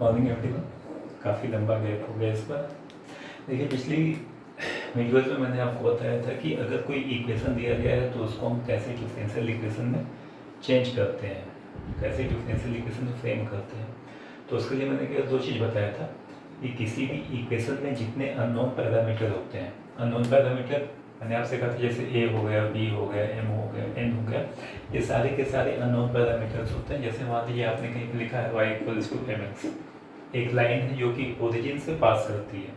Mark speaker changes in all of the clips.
Speaker 1: Morning everyone. काफ़ी लंबा gap हो गया इस बार। देखिए, पिछली वीडियोज़ में मैंने आपको बताया था कि अगर कोई इक्वेशन दिया गया है तो उसको हम कैसे डिफरेंशियल इक्वेशन में चेंज करते हैं, कैसे डिफरेंशियल इक्वेशन में फ्रेम करते हैं। तो उसके लिए मैंने क्या 2 चीज़ बताया था कि किसी भी इक्वेशन में जितने अननोन पैरामीटर होते हैं, अननोन पैरामीटर मैंने आपसे कहा था जैसे ए हो गया, बी हो गया, एम हो गया, एन हो गया, ये सारे के सारे अननोन पैरामीटर्स होते हैं। जैसे मान लीजिए आपने कहीं पर लिखा है y = mx, एक लाइन है जो कि ओरिजिन से पास करती है।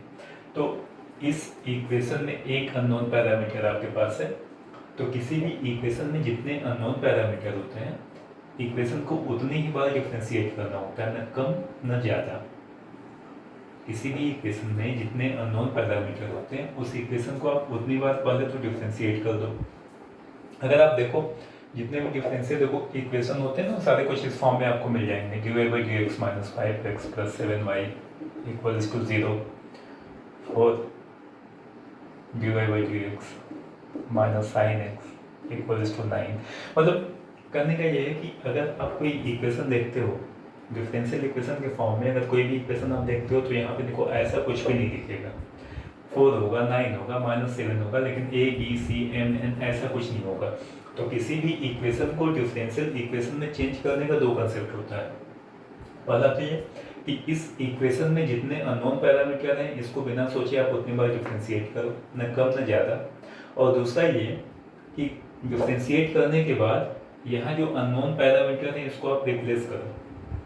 Speaker 1: तो इस इक्वेशन में एक अननोन पैरामीटर आपके पास है, तो किसी भी इक्वेशन में जितने अननोन पैरामीटर होते हैं, इक्वेशन को उतनी ही बार डिफरेंशिएट करना होता है, न कम न ज़्यादा। किसी भी इक्वेशन में जितने अननोन पैरामीटर होते हैं, उस इक्वेशन को आप उतनी बार पहले तो डिफरेंशिएट कर दो। अगर आप देखो जितने भी डिफरेंशियल देखो इक्वेशन होते हैं ना, सारे कुछ इस फॉर्म में आपको मिल जाएंगे। dy/dx - 5x + 7y = 0, और dy/dx - sin x = 9। मतलब करने का ये है कि अगर आप कोई इक्वेशन देखते हो डिफरेंशियल इक्वेशन के फॉर्म में, अगर कोई भी इक्वेशन आप देखते हो तो यहाँ पे देखो ऐसा कुछ भी नहीं दिखेगा। 4 होगा, 9 होगा, -7 होगा, लेकिन a b c m n ऐसा कुछ नहीं होगा। तो किसी भी इक्वेशन को डिफरेंशियल इक्वेशन में चेंज करने का 2 कंसेप्ट होता है। पहला तो ये कि इस इक्वेशन में जितने अननोन पैरामीटर हैं, इसको बिना सोचे आप उतनी बार डिफरेंशिएट करो, न कम न ज़्यादा। और दूसरा ये कि डिफरेंशिएट करने के बाद यहाँ जो अननोन पैरामीटर है इसको आप रिप्लेस करो।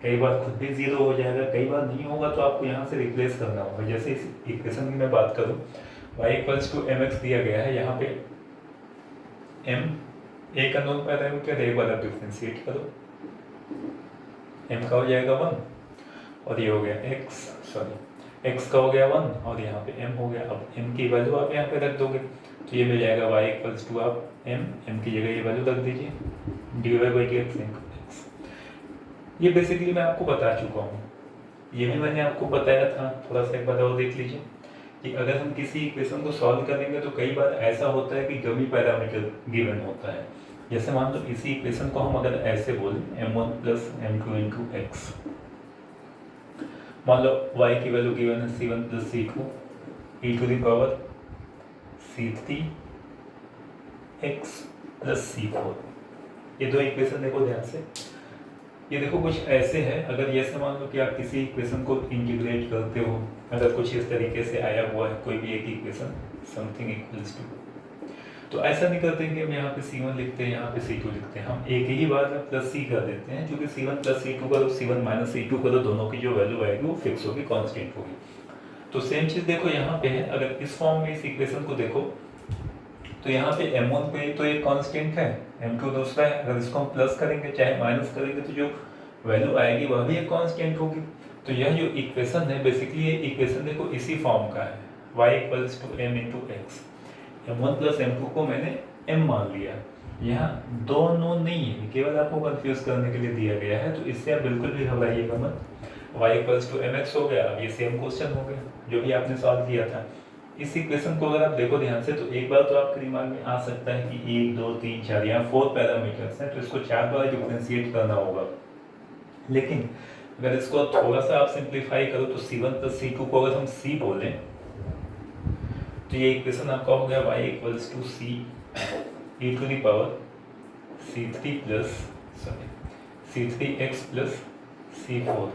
Speaker 1: कई बार खुद भी 0 हो जाएगा, कई बार नहीं होगा, तो आपको यहाँ से रिप्लेस करना होगा। जैसे इस इक्वेशन की मैं बात करूँ, y = mx दिया गया है, यहाँ पे m एक अननोन पैरामीटर, एक बार आप डिफरेंशिएट करो, m का हो जाएगा 1, और ये हो गया x का हो गया 1, और यहाँ पे m हो गया। अब m की वैल्यू आप यहाँ पे रख दोगे, तो ये मिल जाएगा y = आप m की जगह ये वैल्यू रख दीजिए, dy/dx x। ये बेसिकली मैं आपको बता चुका हूँ, ये भी मैंने आपको बताया था। थोड़ा सा एक बार और देख लीजिए कि अगर हम किसी इक्वेशन को सॉल्व करेंगे तो कई बार ऐसा होता है कि डमी पैरामीटर गिवन होता है। जैसे मान लो इसी इक्वेशन को हम अगर ऐसे बोलें m1 + m2 × x, मान लो y की वैल्यू गिवन है c1 + c2 e⁻³ c3x + c4। ये 2 इक्वेशन देखो ध्यान से। ये देखो कुछ ऐसे है, अगर ये मान लो कि आप किसी इक्वेशन को इंटीग्रेट करते हो, अगर कुछ इस तरीके से आया हुआ है कोई भी एक इक्वेशन समथिंग इक्वल्स टू, तो ऐसा नहीं करते कि हम यहाँ पे c1 लिखते हैं, यहाँ पे c2 लिखते हैं। हम एक ही बार में +c कर देते हैं, क्योंकि c1 + c2 करो, c1 - c2 करो, दोनों की जो वैल्यू आएगी वो फिक्स होगी, कांस्टेंट होगी। तो सेम चीज़ देखो यहाँ पे है, अगर इस फॉर्म में इस इक्वेशन को देखो तो यहाँ पे m1 पे तो एक कांस्टेंट है, m2 दूसरा है। अगर इसको हम प्लस करेंगे चाहे माइनस करेंगे तो जो वैल्यू आएगी वह भी एक कांस्टेंट होगी। तो यह जो इक्वेशन है बेसिकली ये इक्वेशन देखो इसी फॉर्म का है, y = m × x। m1 + m2 को मैंने m मान लिया, यहाँ दो नोन नहीं है, केवल आपको कंफ्यूज करने के लिए दिया गया है। तो इससे आप बिल्कुल भी घबराइएगा मत। y = mx हो गया। अब ये सेम क्वेश्चन हो गया जो भी आपने सॉल्व किया था। इस इक्वेशन को अगर आप देखो ध्यान से तो एक बार तो आपके दिमाग में आ सकता है कि 1 2 3 4 यहाँ 4 पैरामीटर्स हैं, तो इसको 4 बार डिफरेंशिएट करना होगा। लेकिन अगर इसको थोड़ा सा आप सिंप्लीफाई करो तो c1 + c2 को अगर हम c बोलें तो ये इक्वेशन आपका हो गया y = c c3x + c4।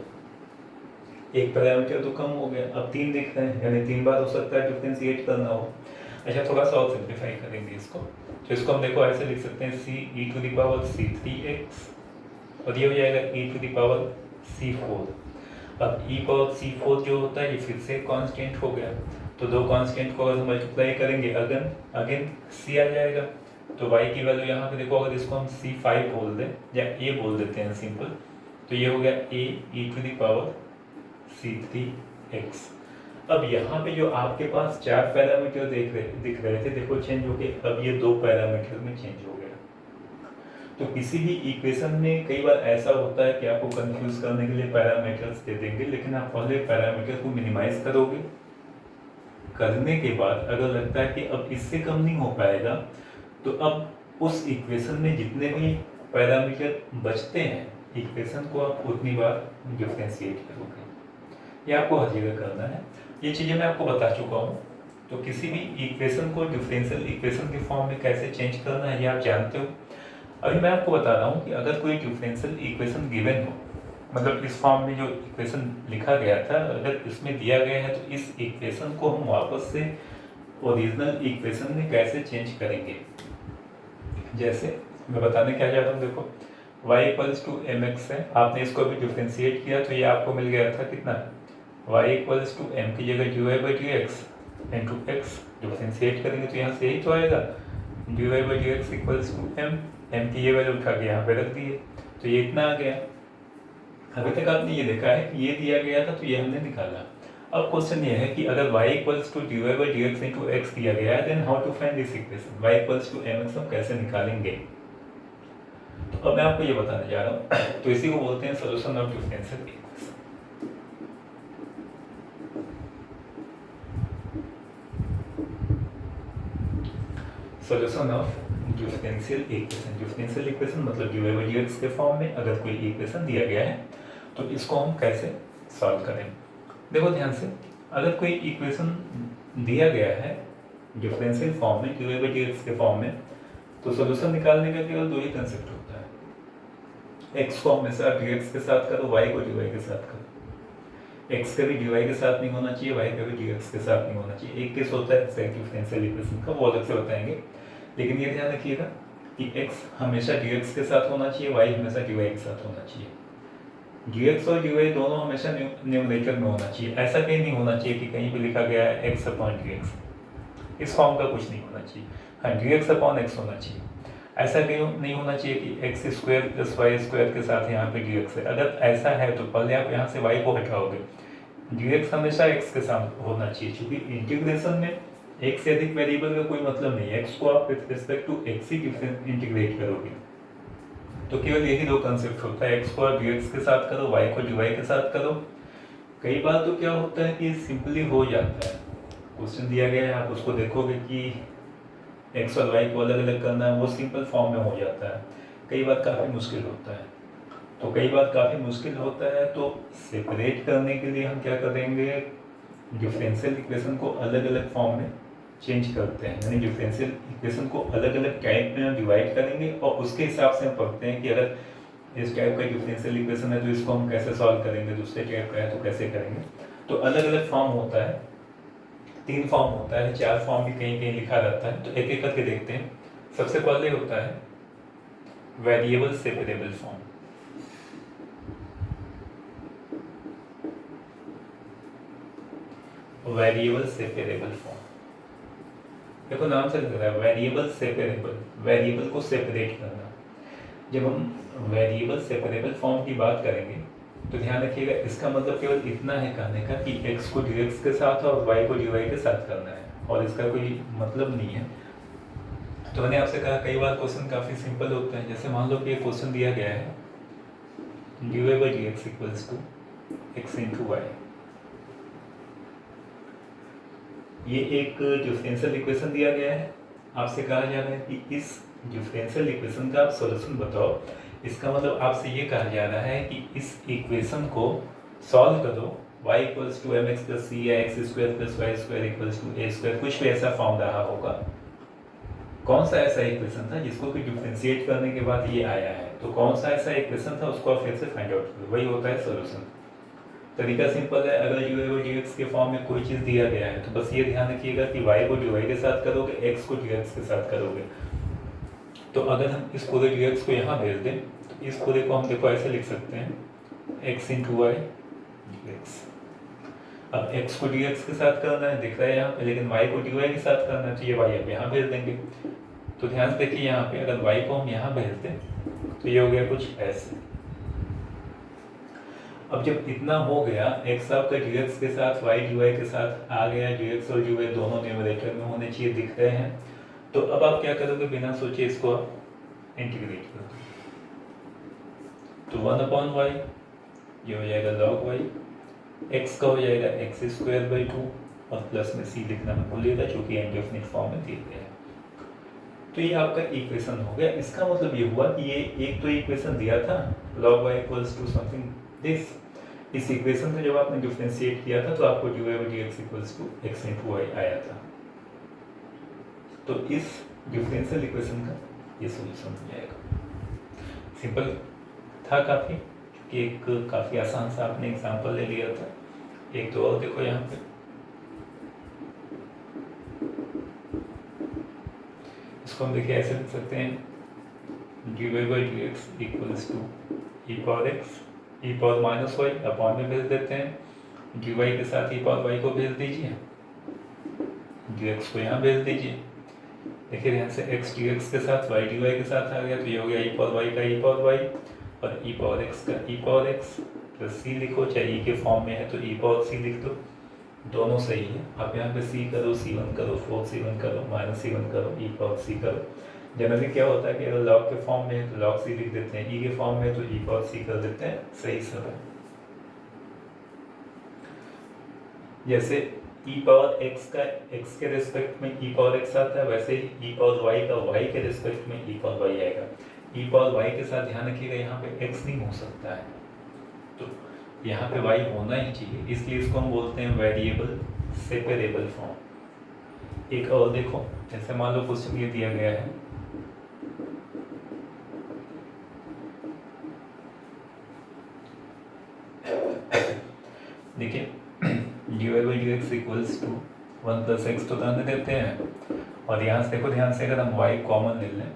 Speaker 1: एक पैरामीटर तो कम हो गया, अब 3 दिख रहे हैं, यानी 3 बार हो सकता है डिफरेंशिएट करना हो। अच्छा, थोड़ा सा और सिंप्लीफाई करेंगे इसको, तो इसको हम देखो ऐसे लिख सकते हैं ce⁻c3x, और ये हो जाएगा e⁻c4। अब e⁻c4 जो होता है ये फिर से कांस्टेंट हो गया, तो 2 कांस्टेंट को अगर हम मल्टीप्लाई करेंगे अगेन c आ जाएगा। तो y की वैल्यू यहाँ पे देखो, अगर इसको हम c5 बोल दें या a बोल देते हैं सिंपल, तो ये हो गया a e⁻c3x। अब यहाँ पे जो आपके पास 4 पैरामीटर दिख रहे थे देखो चेंज हो गए, अब ये 2 पैरामीटर में चेंज हो गया। तो किसी भी इक्वेशन में कई बार ऐसा होता है कि आपको कंफ्यूज करने के लिए पैरामीटर्स दे देंगे, लेकिन आप पहले पैरामीटर को मिनिमाइज करोगे। करने के बाद अगर लगता है कि अब इससे कम नहीं हो पाएगा, तो अब उस इक्वेशन में जितने भी पैरामीटर बचते हैं इक्वेशन को आप उतनी बार डिफरेंशिएट करोगे। ये आपको हर जगह करना है। ये चीज़ें मैं आपको बता चुका हूँ। तो किसी भी इक्वेशन को डिफरेंशियल इक्वेशन के फॉर्म में कैसे चेंज करना है ये आप जानते हो। अभी मैं आपको बता रहा हूँ कि अगर कोई डिफरेंशियल इक्वेशन गिवन हो, मतलब इस फॉर्म में जो इक्वेशन लिखा गया था अगर इसमें दिया गया है, तो इस इक्वेशन को हम वापस से ओरिजिनल इक्वेशन में कैसे चेंज करेंगे। जैसे मैं बताने क्या चाह रहा हूँ, देखो y equals to m x है, आपने इसको अभी डिफ्रेंशिएट किया तो ये आपको मिल गया था कितना, y इक्वल्स टू एम की जगह dy by d x into x, differentiate करेंगे तो यहाँ से यही तो आएगा, dy by d x equals to m की ये वैल्यू उठा के यहाँ पे रख दिए तो ये इतना आ गया। अभी तक आपने ये देखा है कि ये दिया गया था तो ये हमने निकाला। अब क्वेश्चन ये है कि अगर y equals to d y by d x into x दिया गया है, then how to find this equation, y equals to m x हम कैसे निकालेंगे। तो अब मैं आपको ये बताने जा रहा हूँ तो इसी को बोलते हैं solution of differential equation. Solution of differential equation, differential equation मतलब d y by d x के फॉर्म में अगर कोई इक्वेशन दिया गया है तो इसको हम कैसे सॉल्व करें। देखो ध्यान से, अगर कोई इक्वेशन दिया गया है डिफरेंशियल फॉर्म में d y by d x के फॉर्म में, तो सोल्यूशन निकालने का केवल दो ही कंसेप्ट होता है, एक्स को हमेशा डी एक्स के साथ करो, वाई को डी वाई के साथ करो। एक्स कभी डी वाई के साथ नहीं होना चाहिए, वाई कभी डी एक्स के साथ नहीं होना चाहिए। एक केस होता है एक्सैक्ट डिफरेंशियल इक्वेशन का, वो अलग से बताएंगे, लेकिन ये ध्यान रखिएगा कि एक्स हमेशा डी एक्स के साथ होना चाहिए, वाई हमेशा डी वाई के साथ होना चाहिए। डी एक्स और डी वाई दोनों हमेशा न्यूमरेटर में होना चाहिए, ऐसा कहीं नहीं होना चाहिए कि कहीं पे लिखा गया है एक्स अपॉन डी एक्स, इस फॉर्म का कुछ नहीं होना चाहिए। हाँ, डी एक्स अपॉन एक्स होना चाहिए, ऐसा कहीं नहीं होना चाहिए कि x square plus y square के साथ यहाँ पे डी एक्स है। अगर ऐसा है तो पहले आप यहाँ से वाई को हटाओगे, डी एक्स हमेशा एक्स के साथ होना चाहिए, क्योंकि इंटीग्रेशन में एक से अधिक वेरिएबल का कोई मतलब नहीं है, एक्स को आप विद रिस्पेक्ट टू एक्स ही इंटीग्रेट करोगे। तो केवल यही दो कंसेप्ट होता है, एक्स को आप डी एक्स के साथ करो, वाई को डी वाई के साथ करो। कई बार तो क्या होता है कि सिंपली हो जाता है, क्वेश्चन दिया गया है आप उसको देखोगे कि एक्स और वाई को अलग अलग करना है, वो सिंपल फॉर्म में हो जाता है। कई बार काफ़ी मुश्किल होता है, तो कई बार काफ़ी मुश्किल होता है तो सेपरेट करने के लिए हम क्या करेंगे, डिफरेंशियल इक्वेशन को अलग अलग फॉर्म में चेंज करते हैं, यानी डिफरेंशियल इक्वेशन को अलग अलग टाइप में हम डिवाइड करेंगे और उसके हिसाब से हम पढ़ते हैं कि अगर इस टाइप का डिफरेंशियल इक्वेशन है तो इसको हम कैसे सॉल्व करेंगे, दूसरे टाइप का है तो कैसे करेंगे। तो अलग अलग फॉर्म होता है, 3 फॉर्म होता है, 4 फॉर्म भी कहीं कहीं लिखा रहता है, तो एक एक करके देखते हैं। सबसे पहले होता है variable separable form. Variable separable form, देखो नाम से लग रहा है वेरिएबल सेपरेबल, वेरिएबल को सेपरेट करना। जब हम वेरिएबल सेपरेबल फॉर्म की बात करेंगे तो ध्यान रखिएगा, इसका मतलब केवल इतना है कहने का कि x को dx के साथ और y को dy के साथ करना है, और इसका कोई मतलब नहीं है। तो मैंने आपसे कहा कई बार क्वेश्चन काफ़ी सिंपल होता है, जैसे मान लो कि एक क्वेश्चन दिया गया है dy by d x equals to x into y, ये एक डिफरेंशियल इक्वेशन दिया गया है। आपसे कहा जा रहा है कि इस डिफरेंशियल इक्वेशन का आप सॉल्यूशन बताओ। इसका मतलब आपसे ये कहा जा रहा है कि इस इक्वेशन को सॉल्व करो, y equals to m x plus c या x square plus y square equals to a square, कुछ भी ऐसा फॉर्म रहा होगा। कौन सा ऐसा इक्वेशन था जिसको कि डिफरेंशिएट करने के बाद ये आया है, तो कौन सा ऐसा इक्वेशन था उसको आप फिर से फाइंड आउट करो, वही होता है सॉल्यूशन। तरीका सिंपल है, अगर dy बाई डी एक्स के फॉर्म में कोई चीज़ दिया गया है तो बस ये ध्यान रखिएगा कि y को dy के साथ करोगे, x को dx के साथ करोगे। तो अगर हम इस पूरे dx को यहाँ भेज दें तो इस पूरे को हम देखो ऐसे लिख सकते हैं x इंटू वाई dx। अब x को dx के साथ करना है दिख रहा है यहाँ पे, लेकिन y को dy के साथ करना है तो ये y अब यहाँ भेज देंगे। तो ध्यान से देखिए यहाँ पे अगर y को हम यहाँ भेज दें तो ये हो गया कुछ ऐसे। अब जब इतना हो गया, x आपका dx के साथ y dy के साथ आ गया, dx और dy दोनों न्यूमरेटर में होने चाहिए दिख रहे हैं, तो अब आप क्या करोगे, बिना सोचे इसको आप इंटीग्रेट कर दो। तो 1 अपॉन वाई ये हो जाएगा log y, x का हो जाएगा एक्स स्क्वायर बाई 2 और प्लस में c लिखना मत भूलिएगा चूँकि इंडेफिनिट फॉर्म में दिए गए हैं। तो ये आपका इक्वेशन हो गया। इसका मतलब ये हुआ कि ये एक तो इक्वेशन दिया था log y equals to something this, इस इक्वेशन से जब आपने डिफरेंशिएट किया था तो आपको dy by dx equals to x into y आया था। तो इस डिफरेंशियल इक्वेशन का ये सोल्यूशन हो जाएगा। सिंपल था काफ़ी, कि एक काफ़ी आसान सा आपने एग्जांपल ले लिया था। एक तो और देखो यहाँ पे, इसको हम देखिए ऐसे लिख सकते हैं dy by dx equals to e power x e power minus y, upon में भेज देते हैं, dy के साथ ई पावर वाई को भेज दीजिए, dx को यहाँ भेज दीजिए। देखिए यहाँ से x dx के साथ y dy के साथ आ गया, तो ये हो गया ई पावर वाई का ई पावर वाई और ई पावर एक्स का ई पावर एक्स प्लस सी लिखो, चाहे ई के फॉर्म में है तो ई पावर सी लिख दो, दोनों सही है। आप यहाँ पे सी करो, c1 करो, 4c1 करो, माइनस c1 करो, ई पावर सी करो। जनरली क्या होता है कि अगर लॉग के फॉर्म में है तो लॉग सी लिख देते हैं, ई के फॉर्म में है तो ई पावर सी कर देते हैं, सही सब है। जैसे ई पावर एक्स का एक्स के रिस्पेक्ट में ई पावर एक्स आता है, वैसे ही ई पावर वाई का वाई के रिस्पेक्ट में ई पावर वाई आएगा। ई पावर वाई के साथ ध्यान रखिएगा यहाँ पे एक्स नहीं हो सकता है, तो यहाँ पे वाई होना ही चाहिए, इसलिए इसको हम बोलते हैं वेरिएबल सेपरेबल फॉर्म। एक और देखो, जैसे मान लो क्वेश्चन ये दिया गया है देखिए dy by dx equals to 1 plus x तो ध्यान देते हैं, और यहाँ से देखो ध्यान से, अगर हम y कॉमन ले लें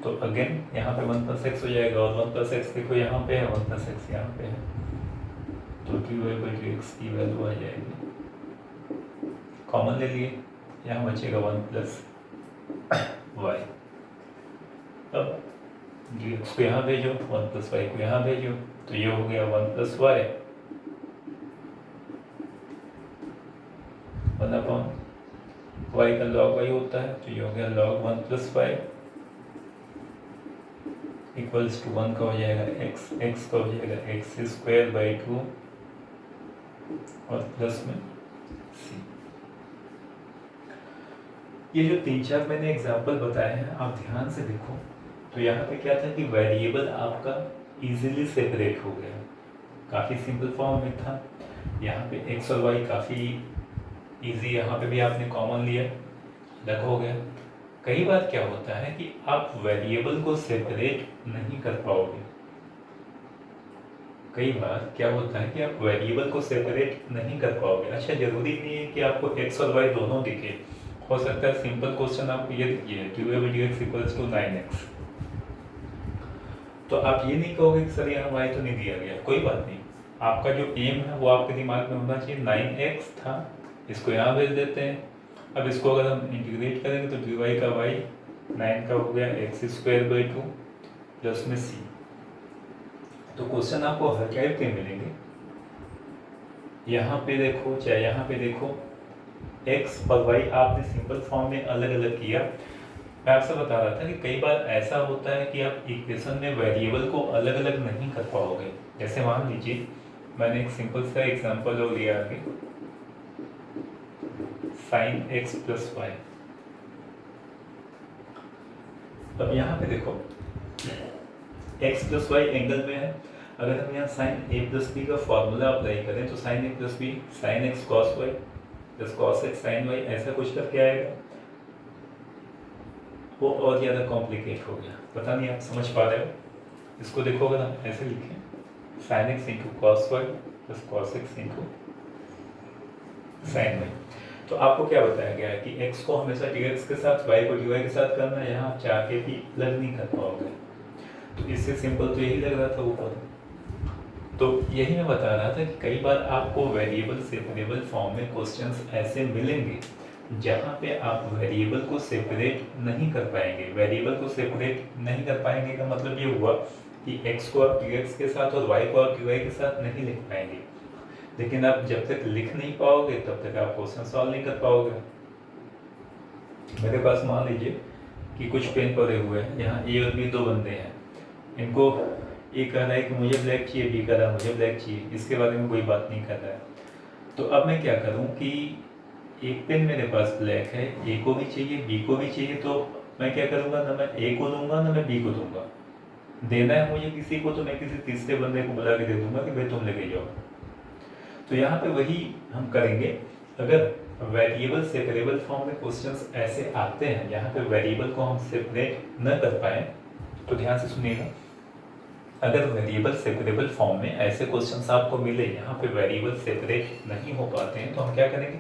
Speaker 1: तो अगेन यहाँ पे 1 प्लस एक्स हो जाएगा, और 1 प्लस एक्स देखो यहाँ पे है, 1 प्लस एक्स यहाँ पे है, तो dy by dx की वैल्यू आ जाएगी, कॉमन ले लिए, यहाँ बचेगा 1 प्लस वाई। अब dx को यहाँ भेजो, 1 प्लस वाई को यहाँ भेजो, तो ये हो गया 1 प्लस वाई 1 अपॉन वाई का लॉग वाई होता है, तो ये हो गया log 1 plus y equals to 1 का हो जाएगा एक्स, एक्स का हो जाएगा एक्स स्क्वायर बाई 2 और प्लस में सी। ये जो 3-4 मैंने एग्जाम्पल बताए हैं आप ध्यान से देखो, तो यहाँ पे क्या था कि वेरिएबल आपका इजीली सेपरेट हो गया, काफ़ी सिंपल फॉर्म में था। यहाँ पे एक्स और वाई काफ़ी इजी, यहाँ पे भी आपने कॉमन लिया, अलग हो गया। कई बार क्या होता है कि आप वेरिएबल को सेपरेट नहीं कर पाओगे, कई बार क्या होता है कि आप वेरिएबल को सेपरेट नहीं कर पाओगे। अच्छा, जरूरी नहीं है कि आपको एक्स और वाई दोनों दिखे, हो सकता है सिंपल क्वेश्चन आपको ये दिखिए dy by dx equals to 9x, तो आप ये नहीं कहोगे कि सर यहाँ y तो नहीं दिया गया, कोई बात नहीं, आपका जो एम है वो आपके दिमाग में होना चाहिए 9x था, इसको यहाँ भेज देते हैं। अब इसको अगर हम इंटीग्रेट करेंगे तो dy का y 9 का हो गया एक्स स्क्वायर बाई 2 प्लस में c। तो क्वेश्चन आपको हर टाइप के मिलेंगे, यहाँ पे देखो चाहे यहाँ पे देखो, x और y आपने सिंपल फॉर्म में अलग अलग किया। मैं आपसे बता रहा था कि कई बार ऐसा होता है कि आप इक्वेशन में वेरिएबल को अलग अलग नहीं कर पाओगे। जैसे मान लीजिए मैंने एक सिंपल सा एग्जांपल और लिया आगे, साइन एक्स प्लस वाई। अब यहाँ पे देखो x प्लस वाई एंगल में है, अगर हम यहाँ साइन ए प्लस बी का फॉर्मूला अप्लाई करें तो sine a plus b sine x cos y plus cos x sine y, ऐसा कुछ करके आएगा, वो और ज़्यादा कॉम्प्लिकेट हो गया। पता नहीं आप समझ पा रहे हो? इसको देखो, अगर हम ऐसे लिखें sine x into cos y plus cos x into sine y, तो आपको क्या बताया गया है कि x को हमेशा dx के साथ, y को dy के साथ करना है, यहाँ आप चाह के भी अलग नहीं कर पाओगे। तो इससे सिंपल तो यही लग रहा था ऊपर। तो यही मैं बता रहा था कि कई बार आपको वेरिएबल सेपरेबल फॉर्म में क्वेश्चंस ऐसे मिलेंगे जहाँ पे आप वेरिएबल को सेपरेट नहीं कर पाएंगे। वेरिएबल को सेपरेट नहीं कर पाएंगे का मतलब ये हुआ कि x को आप dx के साथ और y को आप dy के साथ नहीं लिख पाएंगे। लेकिन आप जब तक लिख नहीं पाओगे तब तक आप क्वेश्चन सॉल्व नहीं कर पाओगे। मेरे पास मान लीजिए कि कुछ पेन पड़े हुए हैं, यहाँ ए और बी दो बंदे हैं, इनको ए कह रहा है कि मुझे ब्लैक चाहिए, बी कह रहा है मुझे ब्लैक चाहिए, इसके बारे में कोई बात नहीं कर रहा है। तो अब मैं क्या करूँ कि एक पेन मेरे पास ब्लैक है, ए को भी चाहिए बी को भी चाहिए, तो मैं क्या करूँगा, ना मैं ए को दूंगा ना मैं बी को दूंगा, देना है मुझे किसी को तो मैं किसी तीसरे बंदे को बुला के दे दूंगा कि भाई तुम लेके जाओ। तो यहाँ पे वही हम करेंगे। अगर वेरिएबल सेपरेबल फॉर्म में क्वेश्चंस ऐसे आते हैं जहाँ पे वेरिएबल को हम सेपरेट न कर पाए, तो ध्यान से सुनिएगा। अगर वेरिएबल सेपरेबल फॉर्म में ऐसे क्वेश्चंस आपको मिले यहाँ पे वेरिएबल सेपरेट नहीं हो पाते हैं, तो हम क्या करेंगे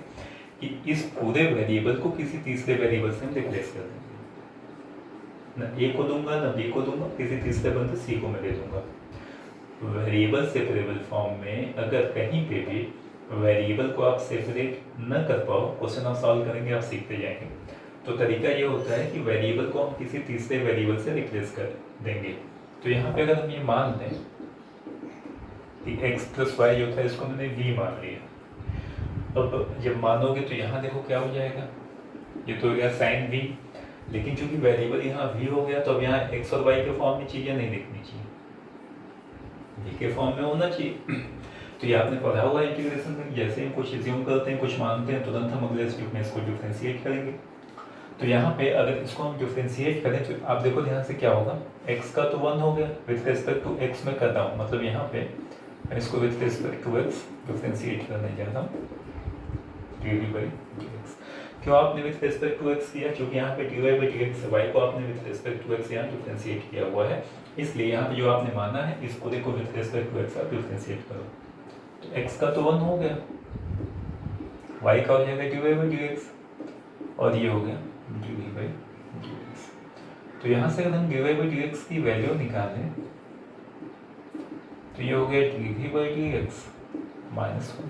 Speaker 1: कि इस पूरे वेरिएबल को किसी तीसरे वेरिएबल से हम रिप्लेस कर देंगे। न ए को दूंगा न बी को दूंगा, किसी तीसरे बंदे सी को मैं दे दूंगा। वेरिएबल सेपरेबल फॉर्म में अगर कहीं पे भी वेरिएबल को आप सेपरेट न कर पाओ, क्वेश्चन आप सॉल्व करेंगे, आप सीखते जाएंगे। तो तरीका ये होता है कि वेरिएबल को हम किसी तीसरे वेरिएबल से रिप्लेस कर देंगे। तो यहाँ पे अगर हम ये मान लें कि x प्लस वाई जो था इसको मैंने v मान लिया। अब जब मानोगे तो यहाँ देखो क्या हो जाएगा, ये तो हो गया साइन v, लेकिन चूंकि वेरिएबल यहाँ v हो गया तो अब यहाँ x और y के फॉर्म में चीज़ें नहीं दिखनी चाहिए, v के फॉर्म में होना चाहिए। तो ये आपने पढ़ा हुआ इंटीग्रेशन में, जैसे हम कुछ एज्यूम करते हैं, कुछ मानते हैं, तुरंत हम अगले स्टेप में इसको डिफ्रेंशिएट करेंगे। तो यहाँ पे अगर इसको हम डिफ्रेंशिएट करें तो आप देखो ध्यान से क्या होगा, x का तो 1 हो गया, विथ रिस्पेक्ट टू x में करता हूँ, मतलब यहाँ पे मैं इसको with respect to x differentiate करने जा रहा हूँ, dv/dx। क्यों आपने विथ रिस्पेक्ट टू x किया, क्योंकि यहाँ पे dy/dx y को आपने विथ रिस्पेक्ट टू x यहाँ डिफ्रेंशिएट किया हुआ है, इसलिए यहाँ पे जो आपने माना है इस पूरे को विथ रिस्पेक्ट टू x आप डिफ्रेंशिएट करो। तो x का तो 1 हो गया, y का हो जाएगा dy/dx और ये हो गया dv/dx। तो यहाँ से अगर हम dy/dx की वैल्यू निकालें तो ये हो गया dv/dx -1।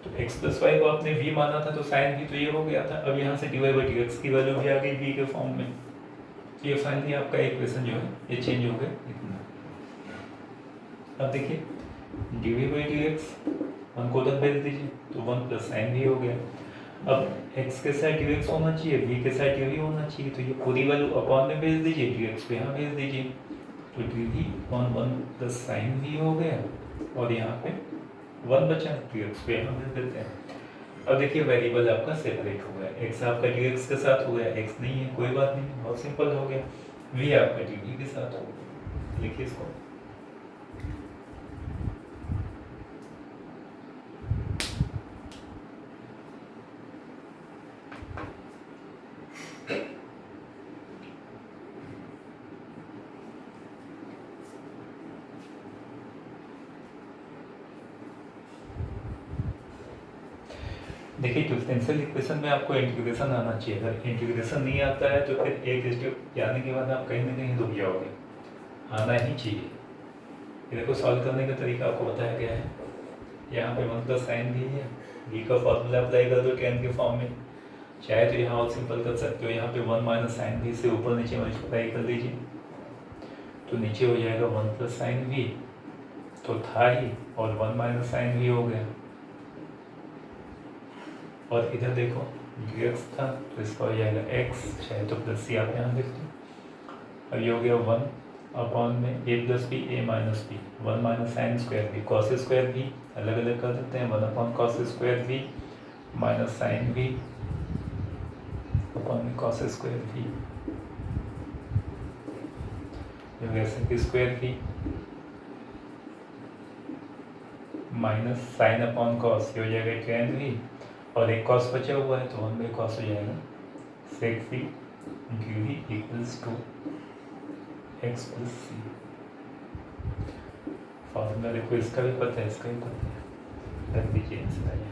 Speaker 1: तो x प्लस वाई को आपने v माना था तो साइन v तो ये हो गया था। अब यहाँ से dy/dx की वैल्यू भी आ गई v के फॉर्म में, तो ये फाइनली आपका इक्वेशन जो है ये चेंज हो गया इतना। अब देखिए dv/dx 1 को उधर भेज दीजिए तो 1 प्लस साइन v हो गया। अब x के साथ dx होना चाहिए, v के साथ dv होना चाहिए, तो ये पूरी वैल्यू अपॉन में भेज दीजिए, dx को यहाँ भेज दीजिए, तो dv/1 प्लस साइन v हो गया और यहाँ पे 1 बचा, dx को यहाँ भेज देते हैं। अब देखिए वेरिएबल आपका सेपरेट हो गया, x आपका dx के साथ हो गया, x नहीं है कोई बात नहीं, बहुत सिंपल हो गया, v आपका dv के साथ हो गया। लिखिए इसको, देखिए डिफरेंशियल इक्वेशन में आपको इंटीग्रेशन आना चाहिए। अगर इंटीग्रेशन नहीं आता है तो फिर एक स्टेप जाने के बाद आप कहीं ना कहीं रुक जाओगे, आना ही चाहिए। ये देखो सॉल्व करने का तरीका आपको बताया गया है, यहाँ पे मतलब साइन भी है, v का फॉर्मूला अप्लाई कर दो tan के फॉर्म में, चाहे तो यहाँ और सिंपल कर सकते हो, यहाँ पे 1 माइनस साइन v से ऊपर नीचे मल्टीप्लाई कर दीजिए तो नीचे हो जाएगा 1 प्लस साइन v, तो था ही, और 1 माइनस साइन v हो गया, और इधर देखो dx था तो इसका हो जाएगा x, चाहे तो प्लस सी आप यहाँ देख लो। अब ये हो गया 1 अपॉन में a plus b a minus b, 1 minus sine square b cos square b, अलग अलग कर देते हैं, 1 upon cos square b minus sine b upon में कॉस स्क्वायर बी, ये हो गया sec square b minus sine upon cos, ये हो जाएगा tan बी, और एक कॉस बचा हुआ है तो 1/cos हो जाएगा sec v dv equals to x plus c. Formula देखो, इसका भी पता है, इसका भी पता है, रख दीजिए आंसर आ जाएगा।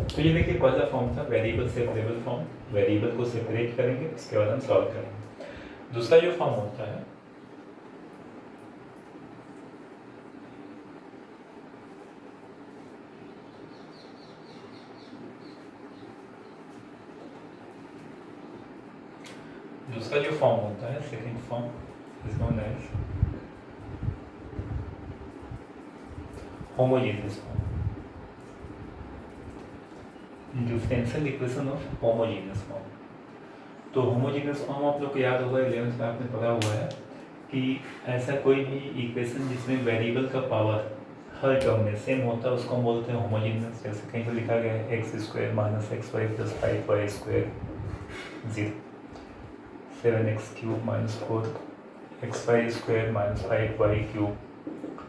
Speaker 1: तो ये देखिए पहला फॉर्म था वेरिएबल सेपरेबल फॉर्म, वेरिएबल को सेपरेट करेंगे उसके बाद हम सॉल्व करेंगे। दूसरा जो फॉर्म होता है second form is known as homogeneous form, differential equation of homogeneous form. तो होमोजेनियस फॉर्म आप लोग को याद होगा 11th में आपने पढ़ा हुआ है कि ऐसा कोई भी इक्वेशन जिसमें वेरिएबल का पावर हर टर्म में सेम होता है उसको हम बोलते हैं होमोजेनियस। जैसे कहीं पर लिखा गया है x² - xy + 5y² 0। 7x³ minus 4xy² minus 5y³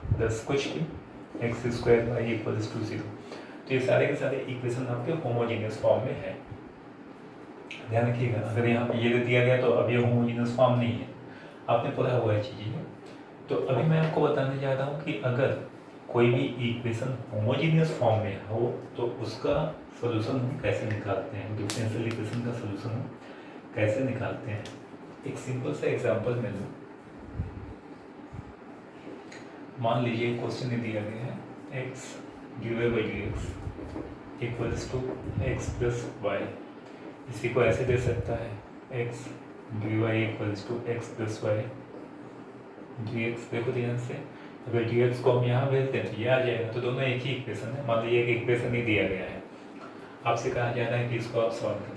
Speaker 1: plus कुछ भी x² y इक्वल्स टू 0। तो ये सारे के सारे इक्वेशन आपके होमोजीनियस फॉर्म में है। ध्यान रखिएगा, अगर यहाँ पे ये दे दिया गया तो अब ये होमोजीनियस फॉर्म नहीं है, आपने पढ़ा हुआ है चीज़ें। तो अभी मैं आपको बताने जा रहा हूँ कि अगर कोई भी इक्वेशन होमोजीनियस फॉर्म में हो तो उसका सॉल्यूशन हम कैसे निकालते हैं, डिफरेंशियल इक्वेशन का सॉल्यूशन हम कैसे निकालते हैं। एक सिंपल सा एग्जांपल में लूँ, मान लीजिए क्वेश्चन में दिया गया है x divide by dx equals to x plus y. इसी को ऐसे दे सकता है x dy equals to x plus y dx। देखो ध्यान से, अगर dx को हम यहाँ भेजते हैं तो ये आ जाएगा, तो दोनों एक ही इक्वेशन है। मान लीजिए एक इक्वेशन ही दिया गया है, आपसे कहा जा रहा है कि इसको आप सॉल्व करिए।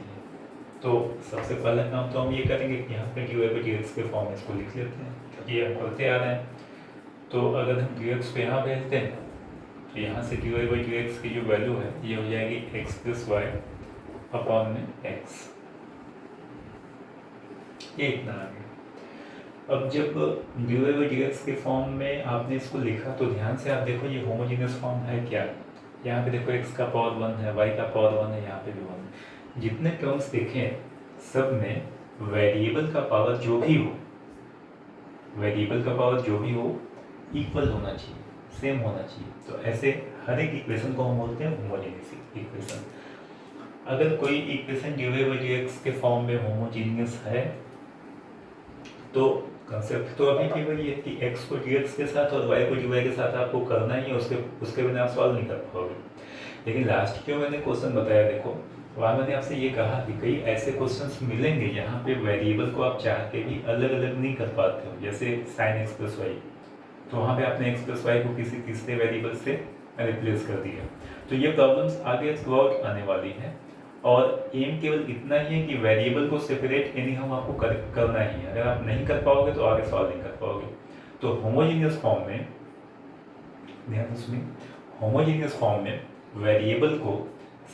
Speaker 1: तो सबसे पहला काम तो हम ये करेंगे कि यहाँ पे dy बाई dx के फॉर्म में इसको लिख लेते हैं, क्योंकि ये हम करते आ रहे हैं। तो अगर हम dx को यहाँ भेजते हैं तो यहाँ से dy बाई dx की जो वैल्यू है ये हो जाएगी x प्लस वाई अपॉन में x। ये इतना आ गया। अब जब dy बाई dx के फॉर्म में आपने इसको लिखा तो ध्यान से आप देखो ये होमोजीनियस फॉर्म है क्या। यहाँ पे देखो x का पावर 1 है, y का पावर 1 है, यहाँ पे भी 1 है। जितने टर्म्स देखें सब में वेरिएबल का पावर जो भी हो, वेरिएबल का पावर जो भी हो इक्वल होना चाहिए, सेम होना चाहिए। तो ऐसे हर एक इक्वेशन को हम बोलते हैं होमोजीनियस इक्वेशन। अगर कोई इक्वेशन dy बाई dx के फॉर्म में होमोजीनियस है तो कंसेप्ट तो अभी भी वही है कि x को dx के साथ और y को dy के साथ आपको करना ही है, उसके बिना आप सॉल्व नहीं कर पाओगे। लेकिन लास्ट जो मैंने क्वेश्चन बताया, देखो वहाँ मैंने आपसे ये कहा कि कई ऐसे क्वेश्चंस मिलेंगे जहाँ पे वेरिएबल को आप चाह के भी अलग अलग नहीं कर पाते हो, जैसे sin x प्लस वाई। तो वहाँ पे आपने x प्लस वाई को किसी तीसरे वेरिएबल से रिप्लेस कर दिया। तो ये प्रॉब्लम्स आगे थ्रू आउट आने वाली हैं, और एम केवल इतना ही है कि वेरिएबल को सेपरेट एनी हम आपको करना ही है। अगर आप नहीं कर पाओगे तो आगे सॉल्व नहीं कर पाओगे। तो होमोजीनियस फॉर्म में, ध्यान सुनिए, होमोजीनियस फॉर्म में वेरिएबल को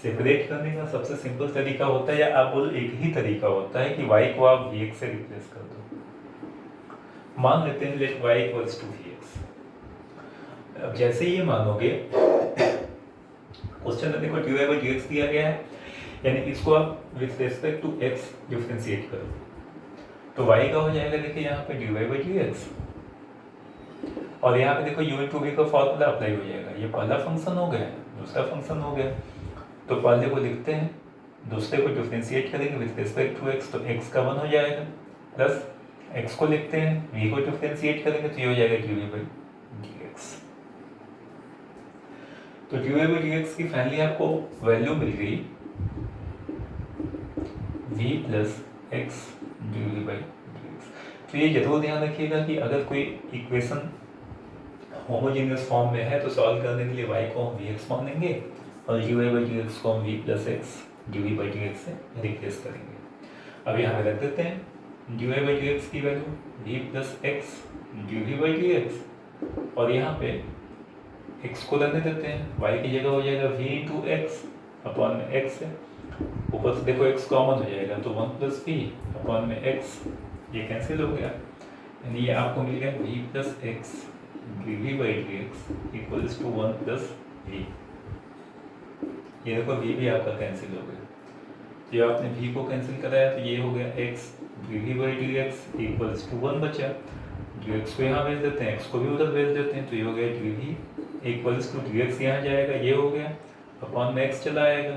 Speaker 1: सेपरेट करने का सबसे सिंपल तरीका होता है, या आप बोलो एक ही तरीका होता है कि y को आप vx से रिप्लेस कर दो। मान लेते हैं let y equals to vx। अब जैसे ये मानोगे, क्वेश्चन में देखो dy बाई dx दिया गया है, यानी इसको आप with respect to x differentiate करो तो y का हो जाएगा, देखिए यहाँ पे dy बाई dx, और यहाँ पे देखो u इंटू v का फॉर्मूला अप्लाई हो जाएगा। ये पहला फंक्शन हो गया, दूसरा फंक्शन हो गया। तो पहले को लिखते हैं, दूसरे को डिफरेंशिएट करेंगे विथ रिस्पेक्ट टू x, तो x का 1 हो जाएगा, प्लस x को लिखते हैं, v को डिफरेंशिएट करेंगे तो ये हो जाएगा dy बाई dx। तो dy बाई dx की फाइनली आपको वैल्यू मिल गई v plus x dy by dx। तो ये जरूर ध्यान रखिएगा कि अगर कोई इक्वेशन होमोजीनियस फॉर्म में है तो सॉल्व करने के लिए y को हम vx मानेंगे और dy बाई dx को हम v plus x dy by dx से रिप्लेस करेंगे। अब यहाँ रख देते हैं dy बाई dx की value v plus x dy by dx, और यहाँ पे x को रखने देते हैं, y की जगह हो जाएगा v इंटू एक्स अपॉन में x है, ऊपर से देखो x कॉमन हो जाएगा तो 1 प्लस v अपॉन में x, ये कैंसिल हो गया, यानी ये आपको मिल गया v plus x dv by dx equals to 1 plus v। ये देखो v भी आपका कैंसिल हो गया, तो ये आपने v को कैंसिल कराया तो ये हो गया x dv by dx equals to 1 बचा। dx को यहाँ भेज देते हैं, x को भी उधर भेज देते हैं, तो ये हो गया dv इक्वल्स टू dx यहाँ जाएगा, ये हो गया अपॉन में x चला आएगा,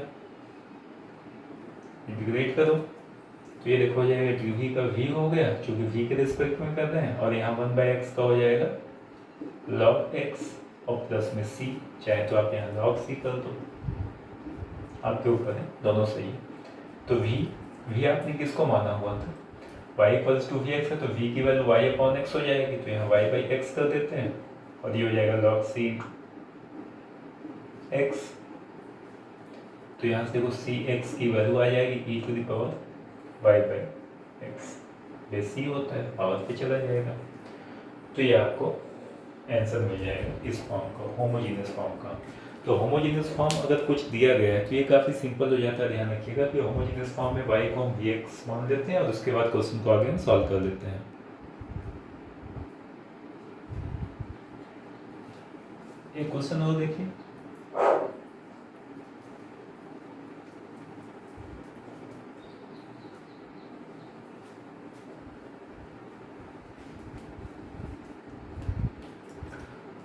Speaker 1: इंटीग्रेट करो तो ये देखो हो जाएगा dv का v हो गया, क्योंकि v के रिस्पेक्ट में कर रहे हैं, और यहाँ 1/x का हो जाएगा log x और प्लस में c, चाहे तो आप यहाँ log c कर दो, आपके ऊपर है, दोनों सही है। तो v आपने किसको माना हुआ था, y इक्वल्स टू vx है, तो v की वैल्यू y अपॉन x हो जाएगी, तो यहाँ y बाई x कर देते हैं और ये हो जाएगा log c x। तो यहाँ से देखो सी एक्स की वैल्यू आ जाएगी e to the power y by x, base c होता है, पावर पे चला जाएगा। तो ये आपको आंसर मिल जाएगा इस फॉर्म का, होमोजीनियस फॉर्म का। तो होमोजीनियस फॉर्म अगर कुछ दिया गया है तो ये काफ़ी सिंपल हो जाता है। ध्यान रखिएगा कि होमोजीनियस फॉर्म में y को हम vx मान देते हैं और उसके बाद क्वेश्चन को आगे हम सॉल्व कर लेते हैं। एक क्वेश्चन और देखिए,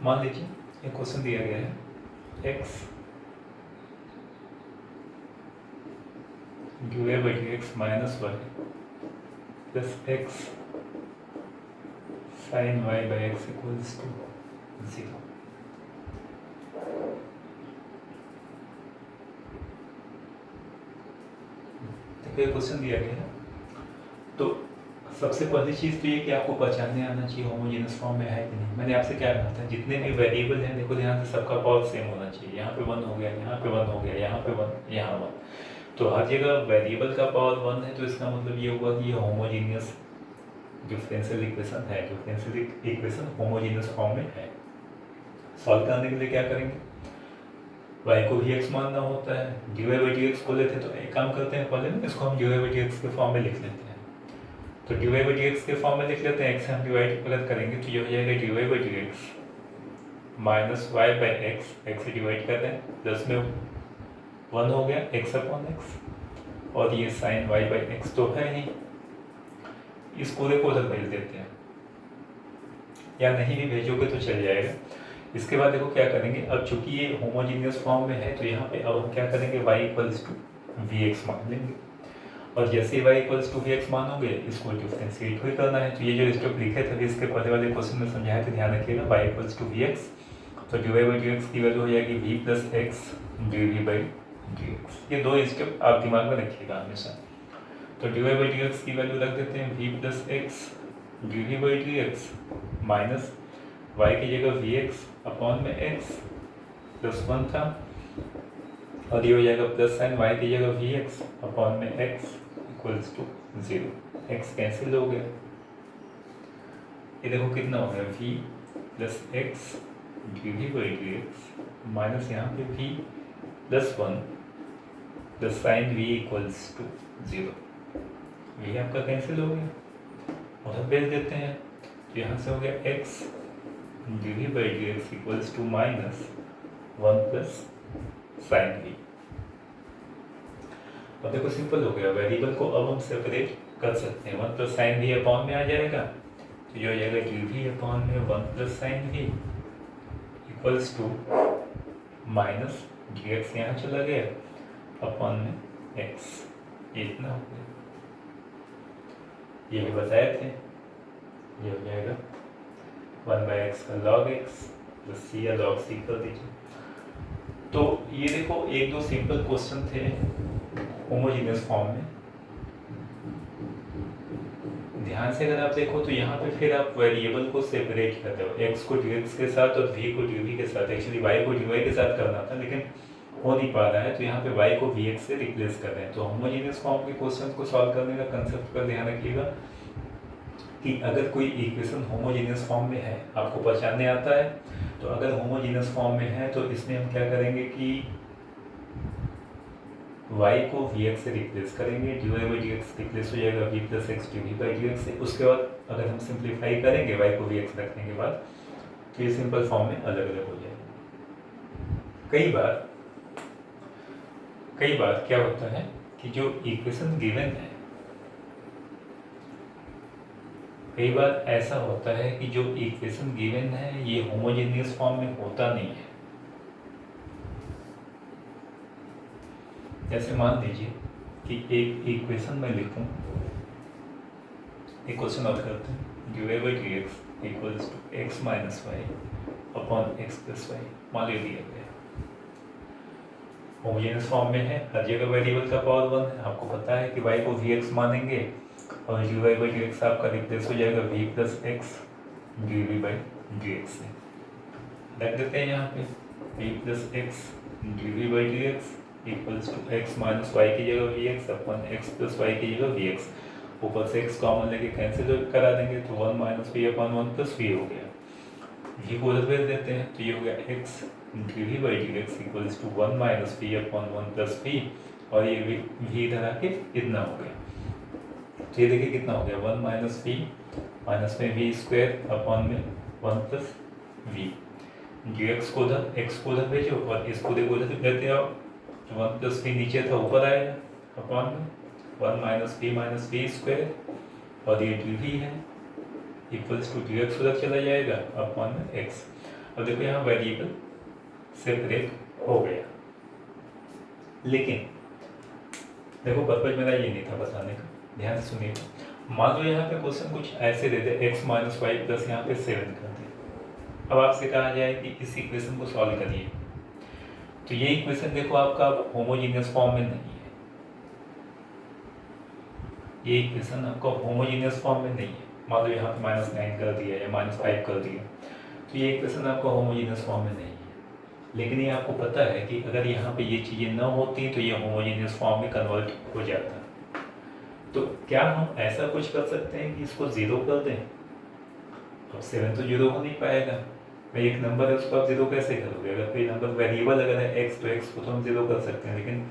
Speaker 1: मान लीजिए एक क्वेश्चन दिया गया है x divide by x minus y plus x sine y by x equals to 0। देखिए क्वेश्चन दिया गया है, तो सबसे पहली चीज़ तो ये कि आपको पहचानने आना चाहिए होमोजेनस फॉर्म में है कि नहीं। मैंने आपसे क्या कहा था, जितने भी वेरिएबल हैं देखो ध्यान से सबका पावर सेम होना चाहिए। यहाँ पे 1 हो गया, यहाँ पे 1 हो गया, यहाँ पे 1, यहाँ 1, तो हर जगह वेरिएबल का पावर 1 है, तो इसका मतलब ये हुआ कि ये होमोजीनियस डिफरेंशियल इक्वेशन है। डिफरेंशियल इक्वेशन होमोजीनियस फॉर्म में है। सॉल्व करने के लिए क्या करेंगे, y को भी x मानना होता है, dy बाई डी एक्स बोले थे, तो एक काम करते हैं पहले ना इसको हम dy बाई डी एक्स के फॉर्म में लिख लेते हैं। तो dy बाई डी एक्स के फॉर्म में लिख लेते हैं, x हम डिवाइड अगर करेंगे तो ये हो जाएगा dy by d x minus y by x से डिवाइड कर रहे हैं, प्लस में 1 हो गया x अपॉन x, और ये साइन y बाई x तो है ही, इस पूरे को उधर भेज देते हैं, या नहीं भी भेजोगे तो चल जाएगा। इसके बाद देखो क्या करेंगे, अब चूंकि ये होमोजीनियस फॉर्म में है तो यहाँ पे अब हम क्या करेंगे, y equals to v x मान लेंगे, और जैसे y equals to v x मानोगे इसको डिफरेंशिएट ही करना है। तो ये जो स्टेप लिखे थे इसके पहले वाले क्वेश्चन में समझाया था, ध्यान रखिएगा। y equals to v x, तो d y by d x की वैल्यू हो जाएगी v plus x d v by d x. ये दो स्टेप आप दिमाग में रखिएगा हमेशा। तो d y by d x की वैल्यू रख देते हैं v plus x d v by d x minus y की जगह वी एक्स अपॉन में x प्लस 1 था, और ये हो जाएगा प्लस साइन y की जगह वी एक्स अपॉन में x equals to 0। x cancel हो गया, ये देखो कितना हो गया v plus x d v by d x minus यहाँ पे v plus 1 plus sine v equals to 0। v आपका कैंसिल हो गया, उधर भेज देते हैं, तो यहाँ से हो गया x d v by d x equals to minus 1 plus sine v। अब देखो सिंपल हो गया, वेरिएबल को अब हम सेपरेट कर सकते हैं। 1 प्लस साइन v अपॉन में आ जाएगा, तो ये हो जाएगा डी वी अपॉन में 1 plus sine v equals to minus d x यहाँ चला गया अपॉन में x, इतना हो गया। ये भी बताए थे, ये हो जाएगा 1 बाई एक्स का लॉग एक्स प्लस सी या लॉग सी कर दीजिए। तो ये देखो एक दो सिंपल क्वेश्चन थे होमोजीनियस फॉर्म में। ध्यान से अगर आप देखो तो यहाँ पे फिर आप वेरिएबल को सेपरेट करते हो, x को dx के साथ और v को dv के साथ। एक्चुअली y को dy के साथ करना था लेकिन हो नहीं पा रहा है, तो यहाँ पे y को vx से रिप्लेस कर रहे हैं। तो होमोजीनियस फॉर्म के क्वेश्चन को सॉल्व करने का कंसेप्ट पर ध्यान रखिएगा कि अगर कोई इक्वेशन होमोजीनियस फॉर्म में है, आपको पहचानने आता है, तो अगर होमोजीनियस फॉर्म में है तो इसमें हम क्या करेंगे कि y को vx से रिप्लेस करेंगे, dy बाई dx रिप्लेस हो जाएगा v plus x d v by dx से। उसके बाद अगर हम सिंप्लीफाई करेंगे y को vx रखने के बाद, तो ये सिंपल फॉर्म में अलग अलग हो जाएगा। कई बार क्या होता है कि जो इक्वेशन गिवन है, कई बार ऐसा होता है कि जो इक्वेशन गिवन है ये होमोजेनियस फॉर्म में होता नहीं है। जैसे मान लीजिए कि एक इक्वेशन में लिखूं, एक क्वेश्चन और करते हैं, d y by d x equals to x minus y upon x plus y, मान लीजिए दिया गया होमोजेनियस फॉर्म में है, हर जगह वेरिएबल का पावर 1 है। आपको पता है कि y को वी एक्स मानेंगे और d y by d x आपका रिप्लेस हो जाएगा v plus x d v by d x से। रख देते हैं यहाँ पे v plus x d v by d x equals to x minus y की जगह v x upon x plus y की जगह वी एक्स, ऊपर से एक्स कॉमन लेके कैंसिल करा देंगे, तो 1 minus v upon 1 plus v हो गया। v को उधर भेज देते हैं, तो ये हो गया x d v by d x equals to 1 minus v upon 1 plus v, और ये वी इधर आके इतना हो गया। तो ये देखिए कितना हो गया, 1 माइनस वी माइनस में वी स्क्वायर अपॉन में 1 प्लस वी। डी एक्स को उधर भेजो और इसको देखो उधर लेते आओ, तो 1 प्लस वी नीचे था ऊपर आएगा अपॉन में 1 माइनस वी स्क्वायर, और ये डी वी है इक्वल्स टू डी एक्स उधर चला जाएगा अपॉन में एक्स। अब देखो यहाँ वेरिएबल सेपरेट हो गया, लेकिन देखो पर्पज मेरा ये नहीं था बताने का, ध्यान से सुनिए। मान लो यहाँ पे क्वेश्चन कुछ ऐसे दे दे, एक्स माइनस वाई प्लस यहाँ पे 7 कर दे। अब आपसे कहा जाए कि इस इक्वेशन को सॉल्व करिए, तो ये इक्वेशन देखो आपका होमोजीनियस फॉर्म में नहीं है, ये इक्वेशन आपका होमोजीनियस फॉर्म में नहीं है। मान लो यहाँ पे -9 कर दिया या -5 कर दिया, तो ये इक्वेशन आपका होमोजीनियस फॉर्म में नहीं है। लेकिन ये आपको पता है कि अगर यहाँ पे ये चीज़ें न होती तो ये होमोजीनियस फॉर्म में कन्वर्ट हो जाता। तो क्या हम ऐसा कुछ कर सकते हैं कि इसको 0 कर दें? अब 7 तो 0 हो नहीं पाएगा, भाई एक नंबर है उसको आप 0 कैसे करोगे? अगर कोई नंबर वेरिएबल अगर है x, तो x को तो हम 0 कर सकते हैं, लेकिन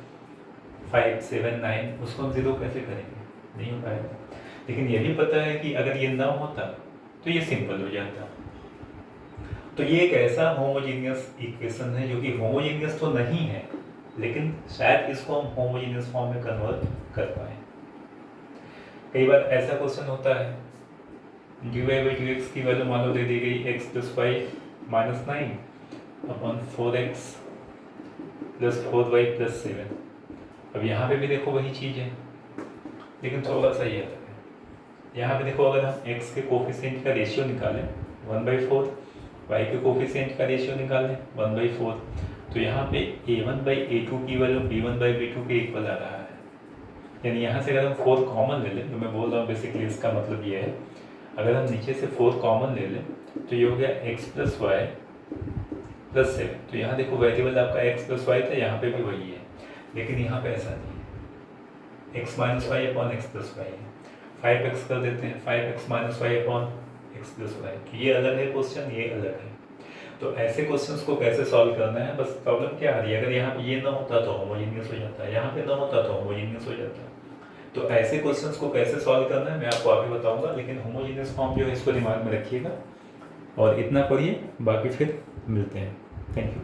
Speaker 1: 5, 7, 9 उसको हम 0 कैसे करेंगे? नहीं हो पाएगा। लेकिन ये भी पता है कि अगर ये ना होता तो ये सिंपल हो जाता। तो ये एक ऐसा होमोजीनियस इक्वेशन है जो कि होमोजीनियस तो नहीं है, लेकिन शायद इसको हम होमोजीनियस फॉर्म में कन्वर्ट कर पाए। कई बार ऐसा क्वेश्चन होता है, d y by d x की वैल्यू मान लो दे दी गई x plus y minus 9 upon 4x plus 4y plus 7। अब यहाँ पे भी देखो वही चीज़ है, लेकिन थोड़ा सा ये अलग है। यहाँ पे देखो अगर हम x के कोफिशिएंट का रेशियो निकालें 1/4, y के कोफिशिएंट का रेशियो निकालें 1/4, तो यहाँ पे a1/a2 की वैल्यू b1/b2 के इक्वल आ रहा है। यानी यहाँ से अगर हम 4 कॉमन ले लें, जो मैं बोल रहा हूँ बेसिकली इसका मतलब ये है, अगर हम नीचे से 4 कॉमन ले लें तो ये हो गया x प्लस वाई प्लस 7। तो यहाँ देखो वेरिएबल आपका x प्लस वाई था, यहाँ पे भी वही है, लेकिन यहाँ पे ऐसा नहीं है, x minus y upon x plus y है। 5x कर देते हैं, 5x minus y upon x plus y. ये अलग है क्वेश्चन, ये अलग है। तो ऐसे क्वेश्चंस को कैसे सॉल्व करना है, बस प्रॉब्लम क्या आ रही है, अगर यहाँ पे ये ना होता तो होमोजीनियस हो जाता है, यहाँ पे ना होता तो होमोजीनियस हो जाता है। तो ऐसे क्वेश्चंस को कैसे सॉल्व करना है मैं आपको आगे बताऊंगा, लेकिन होमोजीनियस फॉर्म जो है इसको दिमाग में रखिएगा और इतना पढ़िए, बाकी फिर मिलते हैं। Thank you.